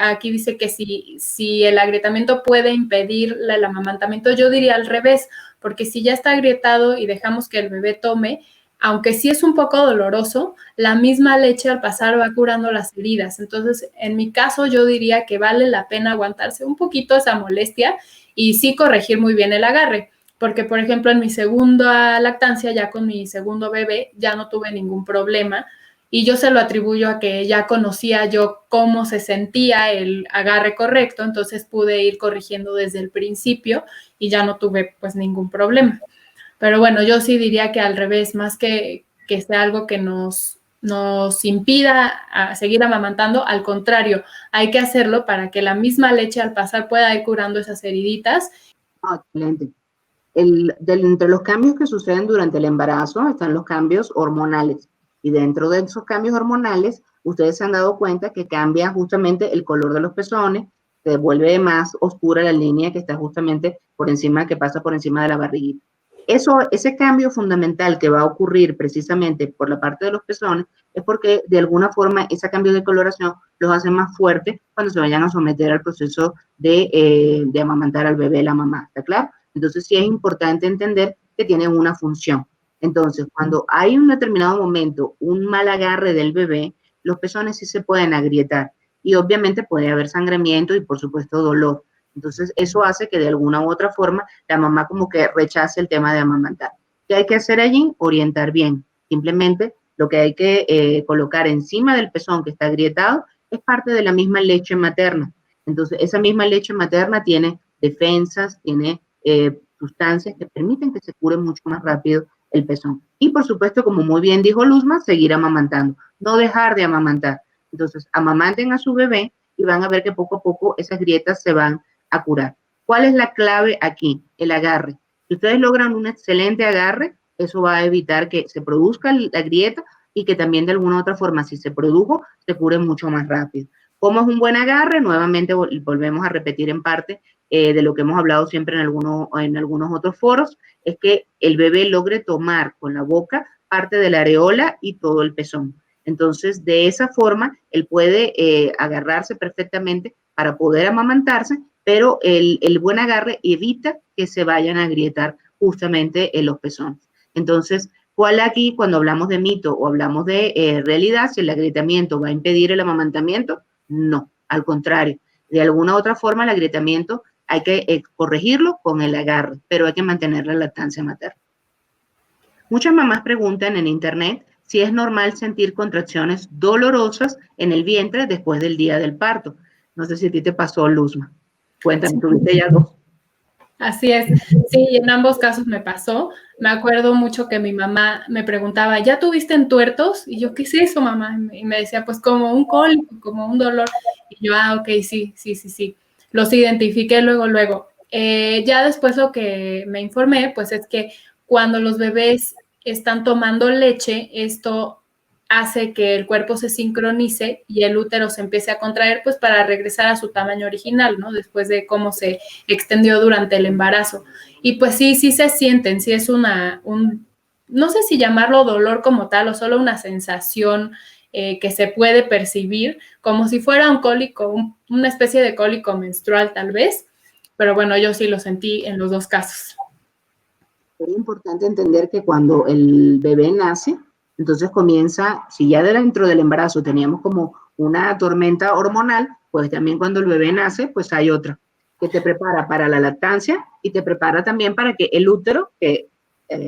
aquí dice que si el agrietamiento puede impedir el amamantamiento, yo diría al revés, porque si ya está agrietado y dejamos que el bebé tome, aunque sí es un poco doloroso, la misma leche al pasar va curando las heridas. Entonces, en mi caso, yo diría que vale la pena aguantarse un poquito esa molestia y sí corregir muy bien el agarre. Porque, por ejemplo, en mi segunda lactancia, ya con mi segundo bebé, ya no tuve ningún problema. Y yo se lo atribuyo a que ya conocía yo cómo se sentía el agarre correcto, entonces pude ir corrigiendo desde el principio y ya no tuve pues ningún problema. Pero bueno, yo sí diría que al revés, más que sea algo que nos impida a seguir amamantando, al contrario, hay que hacerlo para que la misma leche al pasar pueda ir curando esas heriditas. Ah, excelente. Entre los cambios que suceden durante el embarazo están los cambios hormonales. Y dentro de esos cambios hormonales, ustedes se han dado cuenta que cambia justamente el color de los pezones, se vuelve más oscura la línea que está justamente por encima, que pasa por encima de la barriguita. Ese cambio fundamental que va a ocurrir precisamente por la parte de los pezones es porque de alguna forma ese cambio de coloración los hace más fuertes cuando se vayan a someter al proceso de amamantar al bebé, la mamá, ¿está claro? Entonces sí es importante entender que tienen una función. Entonces, cuando hay un determinado momento, un mal agarre del bebé, los pezones sí se pueden agrietar y obviamente puede haber sangramiento y por supuesto dolor. Entonces, eso hace que de alguna u otra forma la mamá como que rechace el tema de amamantar. ¿Qué hay que hacer allí? Orientar bien. Simplemente lo que hay que colocar encima del pezón que está agrietado es parte de la misma leche materna. Entonces, esa misma leche materna tiene defensas, tiene sustancias que permiten que se cure mucho más rápido el pezón. Y por supuesto, como muy bien dijo Luzma, seguir amamantando, no dejar de amamantar. Entonces, amamanten a su bebé y van a ver que poco a poco esas grietas se van a curar. ¿Cuál es la clave aquí? El agarre. Si ustedes logran un excelente agarre, eso va a evitar que se produzca la grieta y que también de alguna u otra forma, si se produjo, se cure mucho más rápido. ¿Cómo es un buen agarre? Nuevamente volvemos a repetir en parte de lo que hemos hablado siempre en algunos otros foros, es que el bebé logre tomar con la boca parte de la areola y todo el pezón. Entonces, de esa forma, él puede agarrarse perfectamente para poder amamantarse, pero el buen agarre evita que se vayan a agrietar justamente en los pezones. Entonces, ¿cuál aquí, cuando hablamos de mito o hablamos de realidad, si el agrietamiento va a impedir el amamantamiento? No, al contrario. De alguna u otra forma, el agrietamiento hay que corregirlo con el agarre, pero hay que mantener la lactancia materna. Muchas mamás preguntan en internet si es normal sentir contracciones dolorosas en el vientre después del día del parto. No sé si a ti te pasó, Luzma. Cuéntame, tuviste ya dos. Así es, sí, en ambos casos me pasó. Me acuerdo mucho que mi mamá me preguntaba, ¿ya tuviste entuertos? Y yo, ¿qué es eso, mamá? Y me decía, pues como un cólico, como un dolor. Y yo, ok, sí, sí, sí, sí. Los identifiqué luego, luego. Ya después lo que me informé, pues es que cuando los bebés están tomando leche, esto hace que el cuerpo se sincronice y el útero se empiece a contraer, pues para regresar a su tamaño original, ¿no? Después de cómo se extendió durante el embarazo. Y pues sí, sí se sienten, sí es no sé si llamarlo dolor como tal o solo una sensación que se puede percibir, como si fuera un cólico, una especie de cólico menstrual tal vez, pero bueno, yo sí lo sentí en los dos casos. Es importante entender que cuando el bebé nace, entonces comienza, si ya dentro del embarazo teníamos como una tormenta hormonal, pues también cuando el bebé nace, pues hay otra que te prepara para la lactancia y te prepara también para que el útero que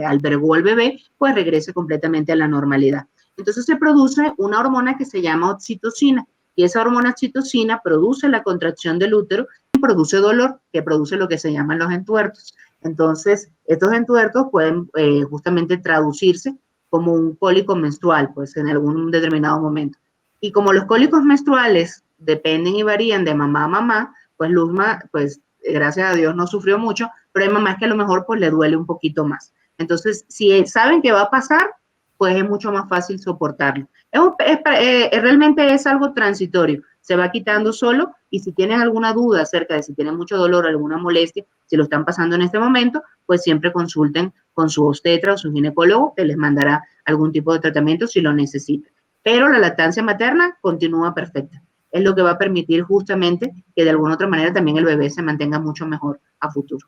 albergó al bebé, pues regrese completamente a la normalidad. Entonces se produce una hormona que se llama oxitocina y esa hormona oxitocina produce la contracción del útero y produce dolor, que produce lo que se llaman los entuertos. Entonces, estos entuertos pueden justamente traducirse como un cólico menstrual, pues en algún determinado momento. Y como los cólicos menstruales dependen y varían de mamá a mamá, pues Luzma, pues gracias a Dios no sufrió mucho, pero hay mamás que a lo mejor pues le duele un poquito más. Entonces, si saben que va a pasar, pues es mucho más fácil soportarlo. Realmente es algo transitorio, se va quitando solo, y si tienes alguna duda acerca de si tienen mucho dolor, alguna molestia, si lo están pasando en este momento, pues siempre consulten con su obstetra o su ginecólogo, que les mandará algún tipo de tratamiento si lo necesitan. Pero la lactancia materna continúa perfecta. Es lo que va a permitir justamente que de alguna otra manera también el bebé se mantenga mucho mejor a futuro.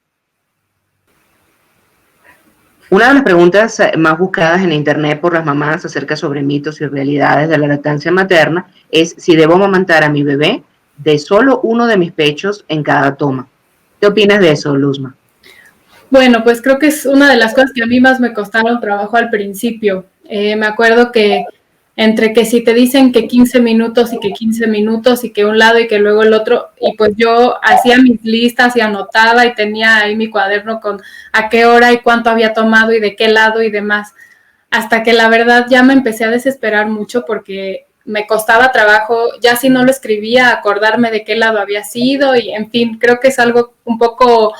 Una de las preguntas más buscadas en internet por las mamás acerca sobre mitos y realidades de la lactancia materna es si debo amamantar a mi bebé de solo uno de mis pechos en cada toma. ¿Qué opinas de eso, Luzma? Bueno, pues creo que es una de las cosas que a mí más me costaron trabajo al principio. Me acuerdo que entre que si te dicen que 15 minutos y que 15 minutos y que un lado y que luego el otro, y pues yo hacía mis listas y anotaba y tenía ahí mi cuaderno con a qué hora y cuánto había tomado y de qué lado y demás, hasta que la verdad ya me empecé a desesperar mucho porque me costaba trabajo, ya si no lo escribía, acordarme de qué lado había sido y en fin, creo que es algo un poco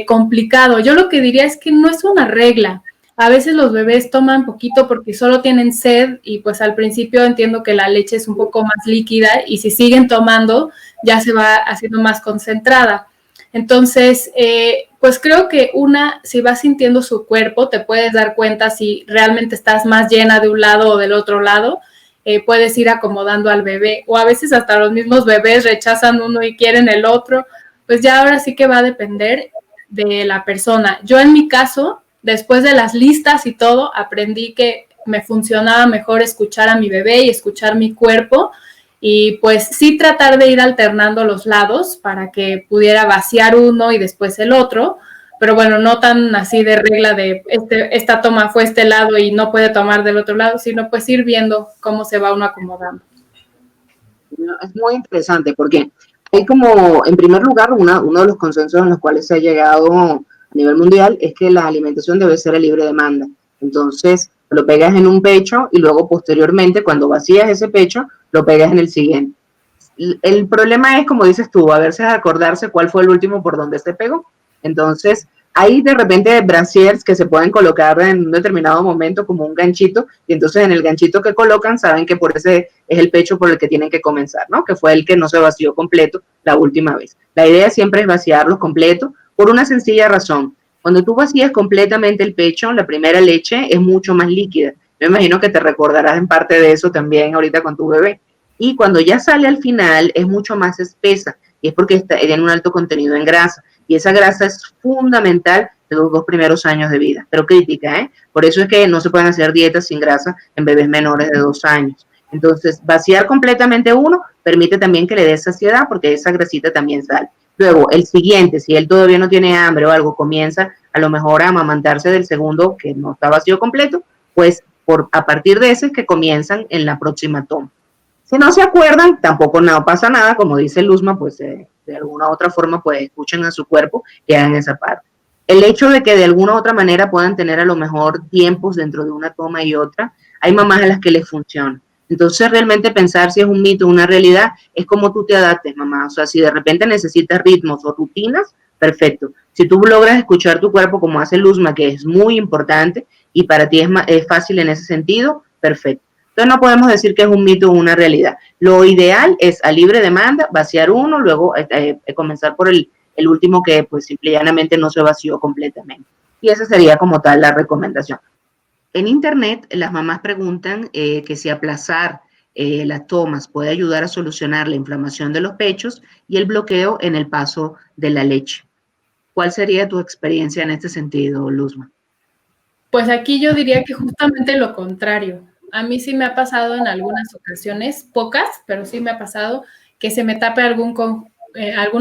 complicado. Yo lo que diría es que no es una regla. A veces los bebés toman poquito porque solo tienen sed y pues al principio entiendo que la leche es un poco más líquida y si siguen tomando ya se va haciendo más concentrada. Entonces, pues creo que si vas sintiendo su cuerpo, te puedes dar cuenta si realmente estás más llena de un lado o del otro lado, puedes ir acomodando al bebé o a veces hasta los mismos bebés rechazan uno y quieren el otro, pues ya ahora sí que va a depender de la persona. Yo en mi caso, después de las listas y todo, aprendí que me funcionaba mejor escuchar a mi bebé y escuchar mi cuerpo y pues sí tratar de ir alternando los lados para que pudiera vaciar uno y después el otro, pero bueno, no tan así de regla de esta toma fue este lado y no puede tomar del otro lado, sino pues ir viendo cómo se va uno acomodando. Es muy interesante porque hay como, en primer lugar, uno de los consensos en los cuales se ha llegado a nivel mundial es que la alimentación debe ser a libre demanda. Entonces, lo pegas en un pecho y luego posteriormente, cuando vacías ese pecho, lo pegas en el siguiente. El problema es, como dices tú, a veces acordarse cuál fue el último por donde se pegó. Entonces, hay de repente brasiers que se pueden colocar en un determinado momento como un ganchito, y entonces en el ganchito que colocan saben que por ese es el pecho por el que tienen que comenzar, ¿no? Que fue el que no se vació completo la última vez. La idea siempre es vaciarlos completo por una sencilla razón. Cuando tú vacías completamente el pecho, la primera leche es mucho más líquida. Me imagino que te recordarás en parte de eso también ahorita con tu bebé. Y cuando ya sale al final es mucho más espesa, y es porque tiene un alto contenido en grasa, y esa grasa es fundamental de los 2 primeros años de vida, pero crítica, ¿eh? Por eso es que no se pueden hacer dietas sin grasa en bebés menores de 2 años. Entonces, vaciar completamente uno permite también que le dé saciedad, porque esa grasita también sale. Luego, el siguiente, si él todavía no tiene hambre o algo, comienza a lo mejor a amamantarse del segundo que no está vacío completo, pues a partir de ese es que comienzan en la próxima toma. Si no se acuerdan, tampoco no pasa nada, como dice Luzma, pues de alguna u otra forma, pues escuchen a su cuerpo y hagan esa parte. El hecho de que de alguna u otra manera puedan tener a lo mejor tiempos dentro de una toma y otra, hay mamás a las que les funciona. Entonces, realmente pensar si es un mito o una realidad es como tú te adaptes, mamá. O sea, si de repente necesitas ritmos o rutinas, perfecto. Si tú logras escuchar tu cuerpo como hace Luzma, que es muy importante y para ti es fácil en ese sentido, perfecto. Entonces no podemos decir que es un mito o una realidad. Lo ideal es a libre demanda, vaciar uno, luego comenzar por el último que pues simple y llanamente no se vació completamente. Y esa sería como tal la recomendación. En internet las mamás preguntan que si aplazar las tomas puede ayudar a solucionar la inflamación de los pechos y el bloqueo en el paso de la leche. ¿Cuál sería tu experiencia en este sentido, Luzma? Pues aquí yo diría que justamente lo contrario. A mí sí me ha pasado en algunas ocasiones, pocas, pero sí me ha pasado que se me tape alguno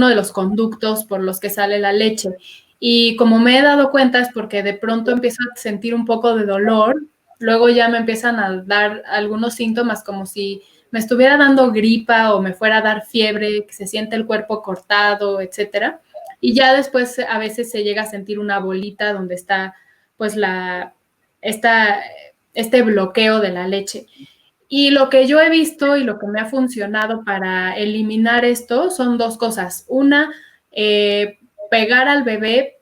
de los conductos por los que sale la leche. Y como me he dado cuenta es porque de pronto empiezo a sentir un poco de dolor, luego ya me empiezan a dar algunos síntomas como si me estuviera dando gripa o me fuera a dar fiebre, que se siente el cuerpo cortado, etcétera. y ya después a veces se llega a sentir una bolita donde está pues este bloqueo de la leche. Y lo que yo he visto y lo que me ha funcionado para eliminar esto son dos cosas. Una, pegar al bebé.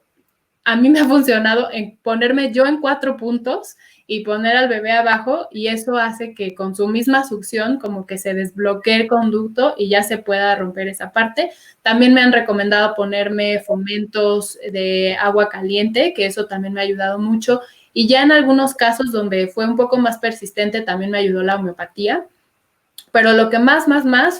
A mí me ha funcionado en ponerme yo en 4 puntos y poner al bebé abajo, y eso hace que con su misma succión como que se desbloquee el conducto y ya se pueda romper esa parte. También me han recomendado ponerme fomentos de agua caliente, que eso también me ha ayudado mucho. Y ya en algunos casos donde fue un poco más persistente, también me ayudó la homeopatía. Pero lo que más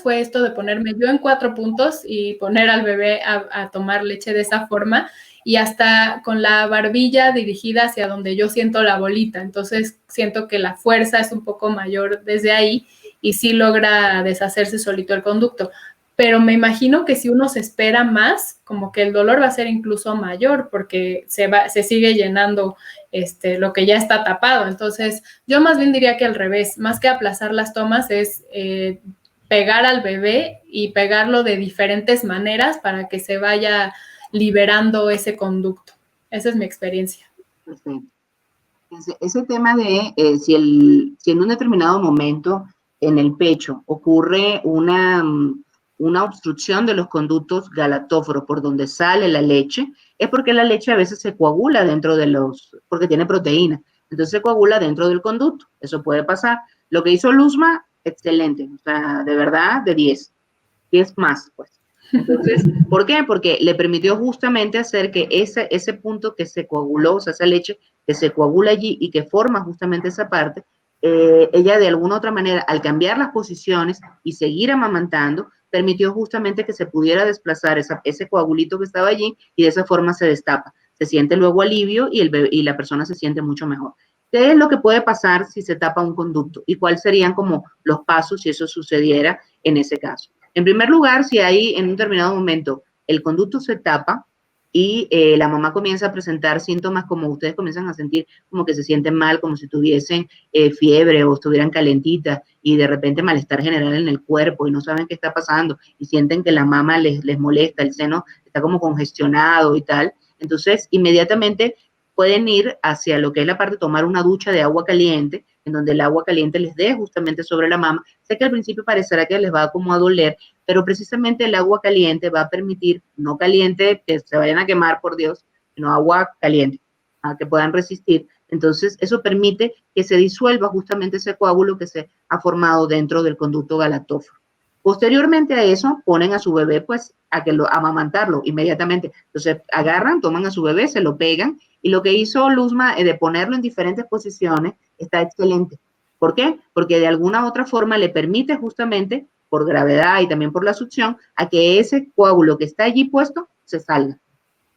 fue esto de ponerme yo en 4 puntos y poner al bebé a tomar leche de esa forma, y hasta con la barbilla dirigida hacia donde yo siento la bolita. Entonces siento que la fuerza es un poco mayor desde ahí y sí logra deshacerse solito el conducto. Pero me imagino que si uno se espera más, como que el dolor va a ser incluso mayor porque se sigue llenando lo que ya está tapado. Entonces, yo más bien diría que al revés, más que aplazar las tomas es pegar al bebé y pegarlo de diferentes maneras para que se vaya liberando ese conducto. Esa es mi experiencia. Perfecto. Ese tema de si en un determinado momento en el pecho ocurre una obstrucción de los conductos galatóforos por donde sale la leche, es porque la leche a veces se coagula dentro porque tiene proteína, entonces se coagula dentro del conducto, eso puede pasar. Lo que hizo Luzma, excelente, o sea, de verdad, de 10 más, pues. Entonces, ¿por qué? Porque le permitió justamente hacer que ese punto que se coaguló, o sea, esa leche que se coagula allí y que forma justamente esa parte, ella de alguna otra manera, al cambiar las posiciones y seguir amamantando, permitió justamente que se pudiera desplazar ese coagulito que estaba allí y de esa forma se destapa. Se siente luego alivio y la persona se siente mucho mejor. ¿Qué es lo que puede pasar si se tapa un conducto? ¿Y cuáles serían como los pasos si eso sucediera en ese caso? En primer lugar, si hay en un determinado momento el conducto se tapa y la mamá comienza a presentar síntomas como ustedes comienzan a sentir como que se sienten mal, como si tuviesen fiebre o estuvieran calentitas y de repente malestar general en el cuerpo y no saben qué está pasando y sienten que la mama les molesta, el seno está como congestionado y tal, entonces inmediatamente pueden ir hacia lo que es la parte de tomar una ducha de agua caliente, en donde el agua caliente les dé justamente sobre la mama. Sé que al principio parecerá que les va como a doler, pero precisamente el agua caliente va a permitir, no caliente, que se vayan a quemar, por Dios, sino agua caliente, que puedan resistir. Entonces, eso permite que se disuelva justamente ese coágulo que se ha formado dentro del conducto galatóforo. Posteriormente a eso, ponen a su bebé, pues, a amamantarlo inmediatamente. Entonces, agarran, toman a su bebé, se lo pegan, y lo que hizo Luzma de ponerlo en diferentes posiciones está excelente. ¿Por qué? Porque de alguna u otra forma le permite justamente, por gravedad y también por la succión, a que ese coágulo que está allí puesto se salga.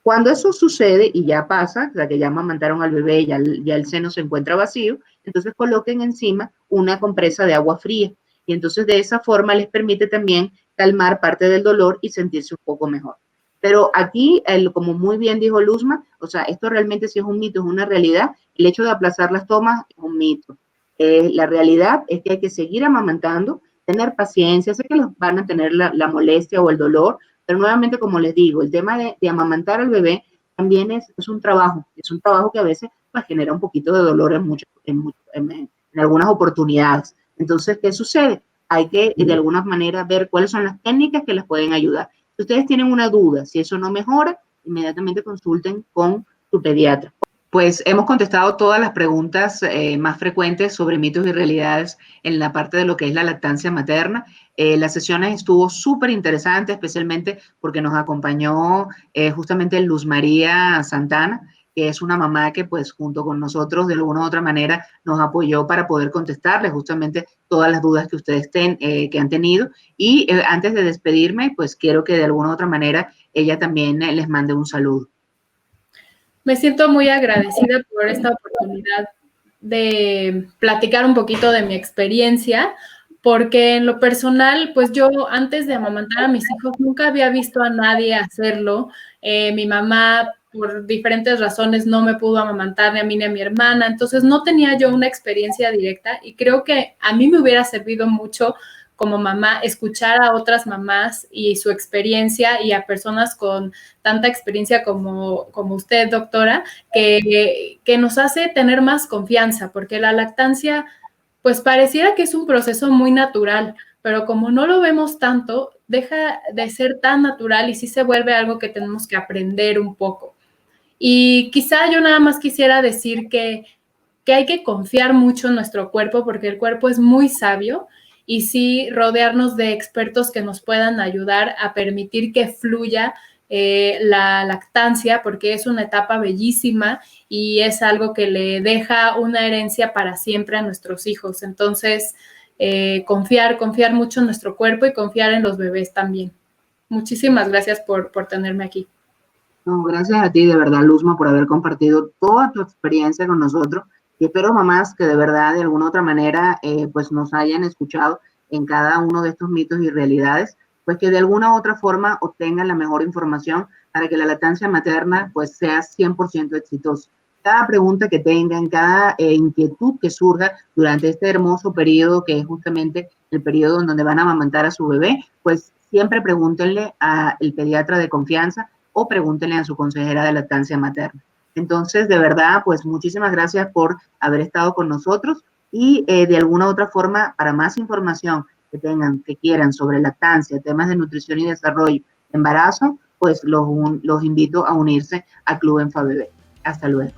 Cuando eso sucede y ya pasa, o sea, que ya amamantaron al bebé, ya el seno se encuentra vacío, entonces coloquen encima una compresa de agua fría. Y entonces de esa forma les permite también calmar parte del dolor y sentirse un poco mejor. Pero aquí, como muy bien dijo Luzma, o sea, esto realmente sí es un mito, es una realidad. El hecho de aplazar las tomas es un mito. La realidad es que hay que seguir amamantando, tener paciencia, sé que los van a tener la molestia o el dolor, pero nuevamente, como les digo, el tema de amamantar al bebé también es un trabajo que a veces pues, genera un poquito de dolor en algunas oportunidades. Entonces, ¿qué sucede? Hay que de alguna manera ver cuáles son las técnicas que les pueden ayudar. Si ustedes tienen una duda, si eso no mejora, inmediatamente consulten con su pediatra. Pues hemos contestado todas las preguntas más frecuentes sobre mitos y realidades en la parte de lo que es la lactancia materna. La sesión estuvo súper interesante, especialmente porque nos acompañó justamente Luz María Santana, que es una mamá que pues junto con nosotros de alguna u otra manera nos apoyó para poder contestarles justamente todas las dudas que ustedes que han tenido. Y antes de despedirme, pues quiero que de alguna u otra manera ella también les mande un saludo. Me siento muy agradecida por esta oportunidad de platicar un poquito de mi experiencia, porque en lo personal, pues yo antes de amamantar a mis hijos nunca había visto a nadie hacerlo. Mi mamá, por diferentes razones, no me pudo amamantar ni a mí ni a mi hermana, entonces no tenía yo una experiencia directa y creo que a mí me hubiera servido mucho como mamá, escuchar a otras mamás y su experiencia y a personas con tanta experiencia como usted, doctora, que nos hace tener más confianza, porque la lactancia, pues pareciera que es un proceso muy natural, pero como no lo vemos tanto, deja de ser tan natural y sí se vuelve algo que tenemos que aprender un poco. Y quizá yo nada más quisiera decir que hay que confiar mucho en nuestro cuerpo porque el cuerpo es muy sabio y sí rodearnos de expertos que nos puedan ayudar a permitir que fluya la lactancia, porque es una etapa bellísima y es algo que le deja una herencia para siempre a nuestros hijos. Entonces, confiar mucho en nuestro cuerpo y confiar en los bebés también. Muchísimas gracias por tenerme aquí. No, gracias a ti, de verdad, Luzma, por haber compartido toda tu experiencia con nosotros. Y espero, mamás, que de verdad, de alguna u otra manera, pues nos hayan escuchado en cada uno de estos mitos y realidades, pues que de alguna u otra forma obtengan la mejor información para que la lactancia materna pues sea 100% exitosa. Cada pregunta que tengan, cada inquietud que surja durante este hermoso periodo, que es justamente el periodo en donde van a amamantar a su bebé, pues siempre pregúntenle al pediatra de confianza o pregúntenle a su consejera de lactancia materna. Entonces, de verdad, pues muchísimas gracias por haber estado con nosotros y de alguna u otra forma, para más información que tengan, que quieran sobre lactancia, temas de nutrición y desarrollo, embarazo, pues los invito a unirse a Club EnfaBebé. Hasta luego.